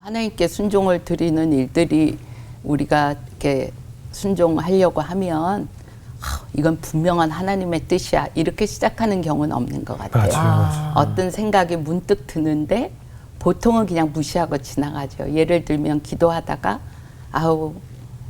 하나님께 순종을 드리는 일들이 우리가 이렇게 순종하려고 하면 이건 분명한 하나님의 뜻이야 이렇게 시작하는 경우는 없는 것 같아요. 맞아요. 어떤 생각이 문득 드는데 보통은 그냥 무시하고 지나가죠. 예를 들면 기도하다가 아우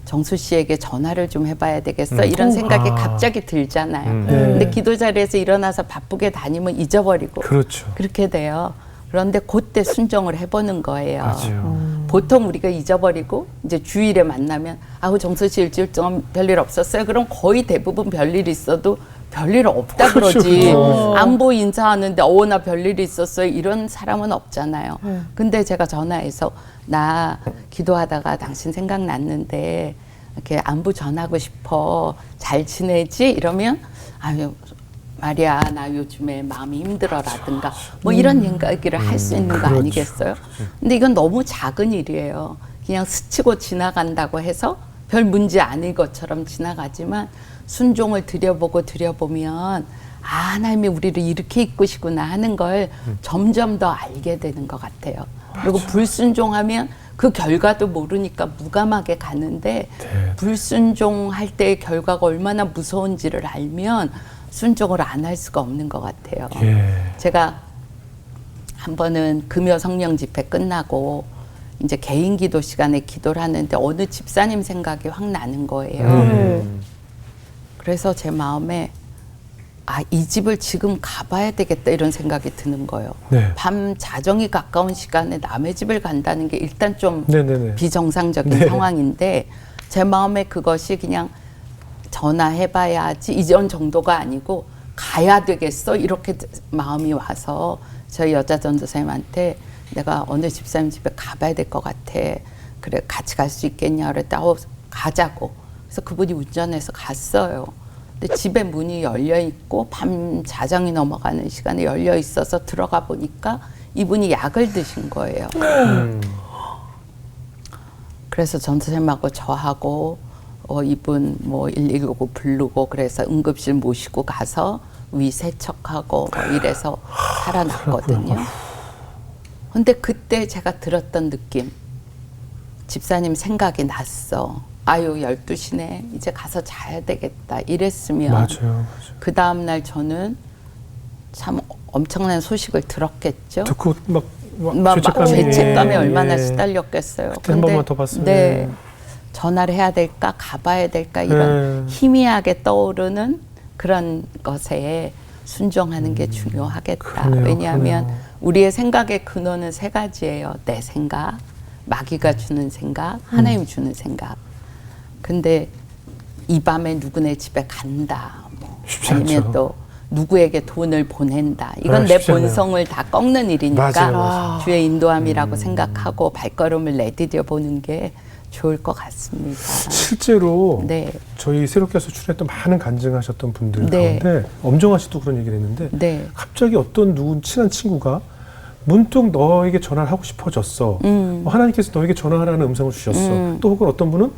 정수 씨에게 전화를 좀 해봐야 되겠어 이런 생각이 갑자기 들잖아요. 근데 기도 자리에서 일어나서 바쁘게 다니면 잊어버리고 그렇죠. 그렇게 돼요. 그런데 그때 순종을 해보는 거예요. 맞아요. 보통 우리가 잊어버리고 이제 주일에 만나면 아우 정수 씨 일주일 동안 별일 없었어요. 그럼 거의 대부분 별일 있어도 별일 없다 그렇죠, 그러지. 그렇죠. 안보 인사하는데 나 별일이 있었어요. 이런 사람은 없잖아요. 근데 제가 전화해서 나 기도하다가 당신 생각났는데 이렇게 안부 전하고 싶어. 잘 지내지? 이러면 아유 말이야 나 요즘에 마음이 힘들어라든가 뭐 이런 얘기를 할 수 있는 거 그렇죠. 아니겠어요? 근데 이건 너무 작은 일이에요. 그냥 스치고 지나간다고 해서 별 문제 아닐 것처럼 지나가지만 순종을 들여보면 하나님이 우리를 이렇게 이끄시구나 하는 걸 점점 더 알게 되는 것 같아요. 그리고 불순종하면 그 결과도 모르니까 무감하게 가는데 네. 불순종할 때의 결과가 얼마나 무서운지를 알면 순종을 안 할 수가 없는 것 같아요. 예. 제가 한 번은 금요 성령 집회 끝나고 이제 개인 기도 시간에 기도를 하는데 어느 집사님 생각이 확 나는 거예요. 그래서 제 마음에 이 집을 지금 가봐야 되겠다 이런 생각이 드는 거예요. 네. 밤 자정이 가까운 시간에 남의 집을 간다는 게 일단 좀 네네네. 비정상적인 네. 상황인데 제 마음에 그것이 그냥 전화해봐야지 이전 정도가 아니고 가야 되겠어 이렇게 마음이 와서 저희 여자 전도사님한테 내가 어느 집사님 집에 가봐야 될 것 같아. 그래 같이 갈 수 있겠냐 그랬더니 가자고. 그래서 그분이 운전해서 갔어요. 근데 집에 문이 열려 있고 밤 자정이 넘어가는 시간에 열려 있어서 들어가 보니까 이분이 약을 드신 거예요. 그래서 전도사님하고 저하고 이분 뭐 119 부르고 그래서 응급실 모시고 가서 위 세척하고 뭐 이래서 살아났거든요. 근데 그때 제가 들었던 느낌, 집사님 생각이 났어. 아유 12시네 이제 가서 자야 되겠다 이랬으면 맞아요. 그 다음날 저는 참 엄청난 소식을 들었겠죠. 듣고 막 죄책감에 예, 얼마나 예. 시달렸겠어요. 그때 한 번만 더 봤으면. 네, 전화를 해야 될까 가봐야 될까 이런 희미하게 떠오르는 그런 것에 순종하는 게 중요하겠다. 그러네요, 왜냐하면 그러네요. 우리의 생각의 근원은 세 가지예요. 내 생각, 마귀가 주는 생각, 하나님 주는 생각. 근데 이 밤에 누구네 집에 간다. 뭐 쉽지 아니면 않죠. 또 누구에게 돈을 보낸다. 이건 내 쉽지 않아요. 본성을 다 꺾는 일이니까 맞아요. 주의 인도함이라고 생각하고 발걸음을 내디뎌 보는 게 좋을 것 같습니다. 실제로 네. 저희 새롭게 수출했던 많은 간증하셨던 분들 네. 가운데 엄정아 씨도 그런 얘기를 했는데 네. 갑자기 어떤 누군 친한 친구가 문득 너에게 전화를 하고 싶어졌어. 하나님께서 너에게 전화하라는 음성을 주셨어. 또 혹은 어떤 분은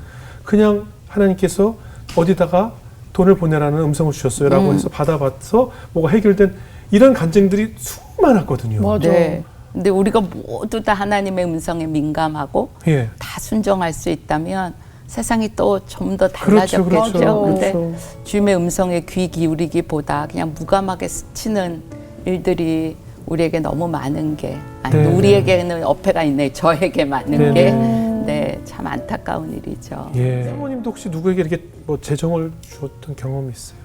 그냥 하나님께서 어디다가 돈을 보내라는 음성을 주셨어요 라고 해서 받아봐서 뭐가 해결된 이런 간증들이 수많았거든요. 맞아. 네. 근데 우리가 모두 다 하나님의 음성에 민감하고 예. 다 순종할 수 있다면 세상이 또 좀 더 그렇죠, 달라졌겠죠. 그렇죠. 근데 그렇죠. 주님의 음성에 귀 기울이기보다 그냥 무감하게 스치는 일들이 우리에게 너무 많은 게 네. 우리에게는 어폐가 있네. 저에게 많은 네. 게 네, 참 안타까운 일이죠. 예. 사모님도 혹시 누구에게 이렇게 뭐 재정을 주었던 경험이 있어요?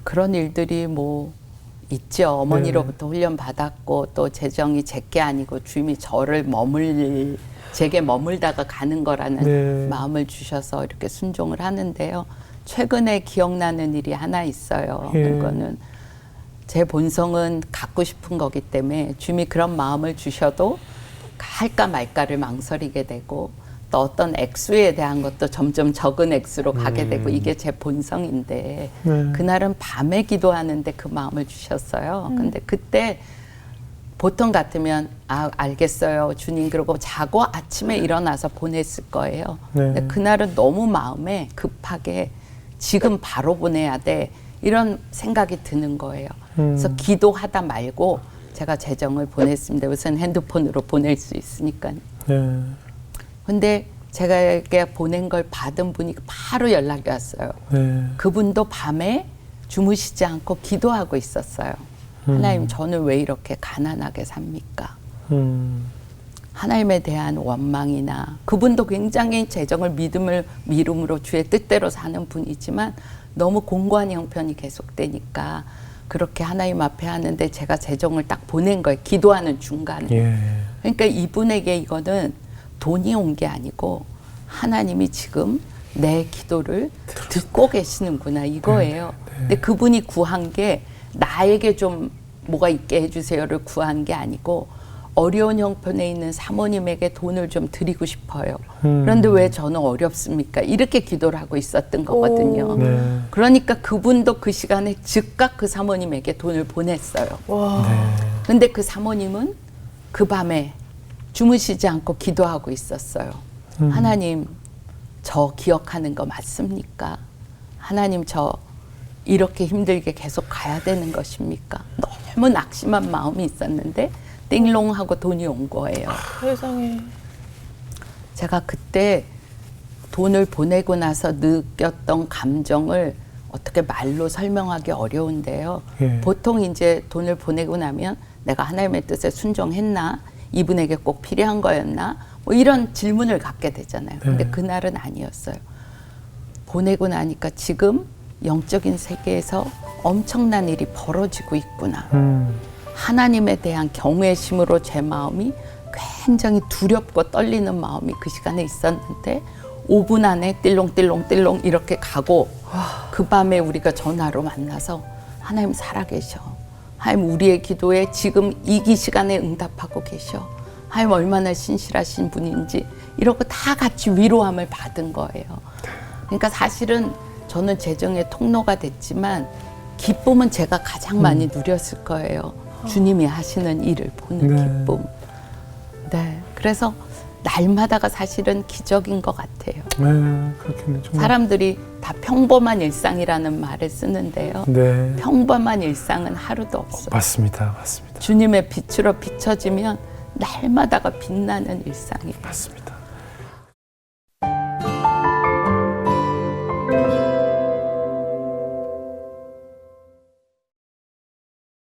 그런 일들이 뭐 있죠. 어머니로부터 훈련 받았고 또 재정이 제게 아니고 주님이 제게 머물다가 가는 거라는 네. 마음을 주셔서 이렇게 순종을 하는데요. 최근에 기억나는 일이 하나 있어요. 예. 그거는 제 본성은 갖고 싶은 거기 때문에 주님이 그런 마음을 주셔도 할까 말까를 망설이게 되고 또 어떤 액수에 대한 것도 점점 적은 액수로 가게 되고 이게 제 본성인데 네. 그날은 밤에 기도하는데 그 마음을 주셨어요. 근데 그때 보통 같으면 알겠어요 주님 그러고 자고 아침에 일어나서 보냈을 거예요. 네. 근데 그날은 너무 마음에 급하게 지금 바로 보내야 돼 이런 생각이 드는 거예요. 그래서 기도하다 말고 제가 재정을 보냈습니다. 우선 핸드폰으로 보낼 수 있으니까요. 네. 근데 제가 보낸 걸 받은 분이 바로 연락이 왔어요. 네. 그분도 밤에 주무시지 않고 기도하고 있었어요. 하나님, 저는 왜 이렇게 가난하게 삽니까? 하나님에 대한 원망이나, 그분도 굉장히 재정을 믿음으로 주의 뜻대로 사는 분이지만 너무 공고한 형편이 계속되니까 그렇게 하나님 앞에 하는데 제가 재정을 딱 보낸 거예요. 기도하는 중간에. 예. 그러니까 이분에게 이거는 돈이 온 게 아니고 하나님이 지금 내 기도를 듣고 계시는구나 이거예요. 근데 그분이 구한 게 나에게 좀 뭐가 있게 해주세요를 구한 게 아니고 어려운 형편에 있는 사모님에게 돈을 좀 드리고 싶어요. 그런데 왜 저는 어렵습니까? 이렇게 기도를 하고 있었던 거거든요. 네. 그러니까 그분도 그 시간에 즉각 그 사모님에게 돈을 보냈어요. 네. 근데 그 사모님은 그 밤에 주무시지 않고 기도하고 있었어요. 하나님, 저 기억하는 거 맞습니까? 하나님, 저 이렇게 힘들게 계속 가야 되는 것입니까? 너무 낙심한 마음이 있었는데 띵롱 하고 돈이 온 거예요. 세상에. 제가 그때 돈을 보내고 나서 느꼈던 감정을 어떻게 말로 설명하기 어려운데요. 예. 보통 이제 돈을 보내고 나면 내가 하나님의 뜻에 순종했나? 이분에게 꼭 필요한 거였나? 뭐 이런 질문을 갖게 되잖아요. 근데 네. 그날은 아니었어요. 보내고 나니까 지금 영적인 세계에서 엄청난 일이 벌어지고 있구나. 하나님에 대한 경외심으로 제 마음이 굉장히 두렵고 떨리는 마음이 그 시간에 있었는데 5분 안에 띨롱띨롱띨롱 이렇게 가고 그 밤에 우리가 전화로 만나서 하나님 살아계셔. 하나님 우리의 기도에 지금 이 시간에 응답하고 계셔. 하나님 얼마나 신실하신 분인지 이러고 다 같이 위로함을 받은 거예요. 그러니까 사실은 저는 재정의 통로가 됐지만 기쁨은 제가 가장 많이 누렸을 거예요. 주님이 하시는 일을 보는 네. 기쁨. 네, 그래서 날마다가 사실은 기적인 것 같아요. 네, 그렇겠네. 정말. 사람들이 다 평범한 일상이라는 말을 쓰는데요. 네. 평범한 일상은 하루도 없어요. 맞습니다. 맞습니다. 주님의 빛으로 비춰지면 날마다가 빛나는 일상이에요. 맞습니다.